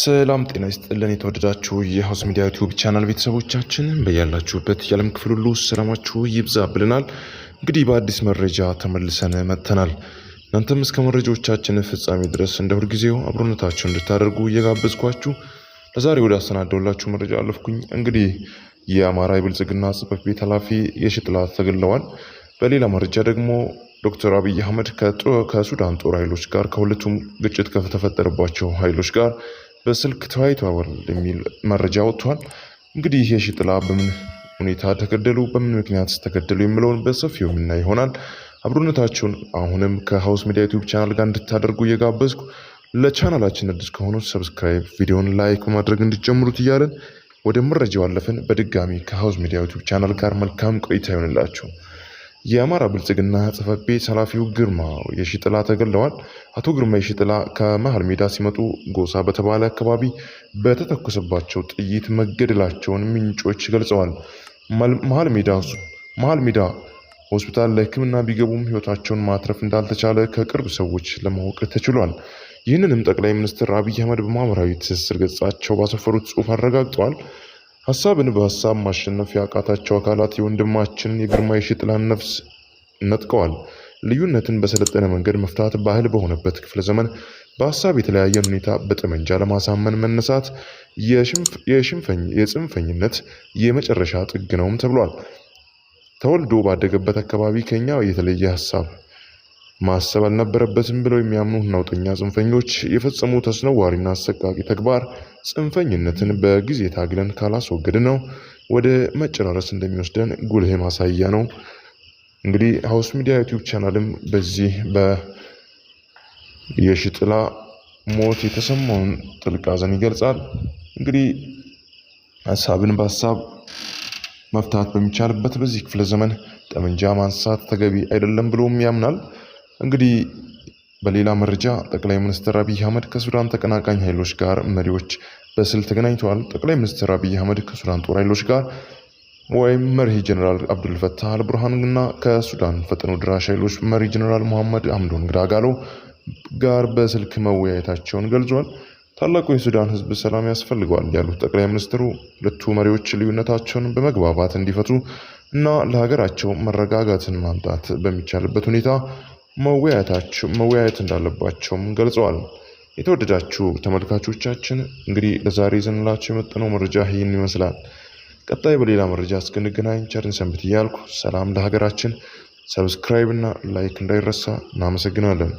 ሰላም ጤና ይስጥልን የተወደዳችሁ የሃውስ ሚዲያ ዩቲዩብ ቻናል ቤተሰቦቻችን በያላችሁበት የዓለም ክፍል ሁሉ ሰላማችሁ ይብዛ ብለናል። እንግዲህ በአዲስ መረጃ ተመልሰን መጥተናል። እናንተም እስከ መረጃዎቻችን ፍጻሜ ድረስ እንደ ሁልጊዜው አብሮነታችሁን እንድታደርጉ እየጋበዝኳችሁ ለዛሬ ወደ አሰናደውላችሁ መረጃ አለፍኩኝ። እንግዲህ የአማራ የብልጽግና ጽሕፈት ቤት ኃላፊ የሺጥላ ተገድለዋል። በሌላ መረጃ ደግሞ ዶክተር አብይ አህመድ ከሱዳን ጦር ኃይሎች ጋር ከሁለቱም ግጭት ከተፈጠረባቸው ኃይሎች ጋር በስልክ ተወያይተዋል የሚል መረጃ ወጥቷል። እንግዲህ የሺጥላ በምን ሁኔታ ተገደሉ፣ በምን ምክንያት ተገደሉ የሚለውን በሰፊው የምናይ ይሆናል። አብሮነታችሁን አሁንም ከሃውስ ሚዲያ ዩቲዩብ ቻናል ጋር እንድታደርጉ እየጋበዝኩ ለቻናላችን አዲስ ከሆኑ ሰብስክራይብ፣ ቪዲዮን ላይክ በማድረግ እንድትጀምሩት እያለን ወደ መረጃው አለፍን። በድጋሚ ከሃውስ ሚዲያ ዩቲዩብ ቻናል ጋር መልካም ቆይታ ይሆንላችሁ። የአማራ ብልጽግና ጽሕፈት ቤት ኃላፊው ግርማ የሺጥላ ተገድለዋል። አቶ ግርማ የሺጥላ ከመሃል ሜዳ ሲመጡ ጎሳ በተባለ አካባቢ በተተኮሰባቸው ጥይት መገደላቸውን ምንጮች ገልጸዋል። መሃል ሜዳ ሆስፒታል ለሕክምና ቢገቡም ሕይወታቸውን ማትረፍ እንዳልተቻለ ከቅርብ ሰዎች ለማወቅ ተችሏል። ይህንንም ጠቅላይ ሚኒስትር አብይ አህመድ በማህበራዊ ትስስር ገጻቸው ባሰፈሩት ጽሑፍ አረጋግጠዋል። ሀሳብን በሀሳብ ማሸነፍ ያቃታቸው አካላት የወንድማችንን የግርማ የሺጥላን ነፍስ ነጥቀዋል። ልዩነትን በሰለጠነ መንገድ መፍታት ባህል በሆነበት ክፍለ ዘመን በሀሳብ የተለያየን ሁኔታ በጠመንጃ ለማሳመን መነሳት የጽንፈኝነት የመጨረሻ ጥግ ነውም ተብሏል። ተወልዶ ባደገበት አካባቢ ከኛ የተለየ ሀሳብ ማሰብ አልነበረበትም ብለው የሚያምኑ ነውጠኛ ጽንፈኞች የፈጸሙት አስነዋሪና አሰቃቂ ተግባር ጽንፈኝነትን በጊዜ ታግለን ካላስወገድ ነው ወደ መጨራረስ እንደሚወስደን ጉልህ ማሳያ ነው። እንግዲህ ሃውስ ሚዲያ ዩቲዩብ ቻናልም በዚህ የሺጥላ ሞት የተሰማውን ጥልቅ ሐዘን ይገልጻል። እንግዲህ ሀሳብን በሀሳብ መፍታት በሚቻልበት በዚህ ክፍለ ዘመን ጠመንጃ ማንሳት ተገቢ አይደለም ብሎም ያምናል። እንግዲህ በሌላ መረጃ ጠቅላይ ሚኒስትር አብይ አህመድ ከሱዳን ተቀናቃኝ ኃይሎች ጋር መሪዎች በስልክ ተገናኝተዋል። ጠቅላይ ሚኒስትር አብይ አህመድ ከሱዳን ጦር ኃይሎች ጋር ወይም መሪ ጀነራል አብዱልፈታህ አልቡርሃን እና ከሱዳን ፈጥኖ ድራሽ ኃይሎች መሪ ጀነራል መሐመድ ሐምዶን ዳጋሎ ጋር በስልክ መወያየታቸውን ገልጿል። ታላቁ የሱዳን ሕዝብ ሰላም ያስፈልገዋል ያሉት ጠቅላይ ሚኒስትሩ ሁለቱ መሪዎች ልዩነታቸውን በመግባባት እንዲፈቱ እና ለሀገራቸው መረጋጋትን ማምጣት በሚቻልበት ሁኔታ መወያየት እንዳለባቸውም ገልጸዋል። የተወደዳችሁ ተመልካቾቻችን እንግዲህ ለዛሬ ይዘንላችሁ የመጣነው መረጃ ይህን ይመስላል። ቀጣይ በሌላ መረጃ እስክንገናኝ ቸርን ሰንብት እያልኩ ሰላም ለሀገራችን። ሰብስክራይብ እና ላይክ እንዳይረሳ። እናመሰግናለን።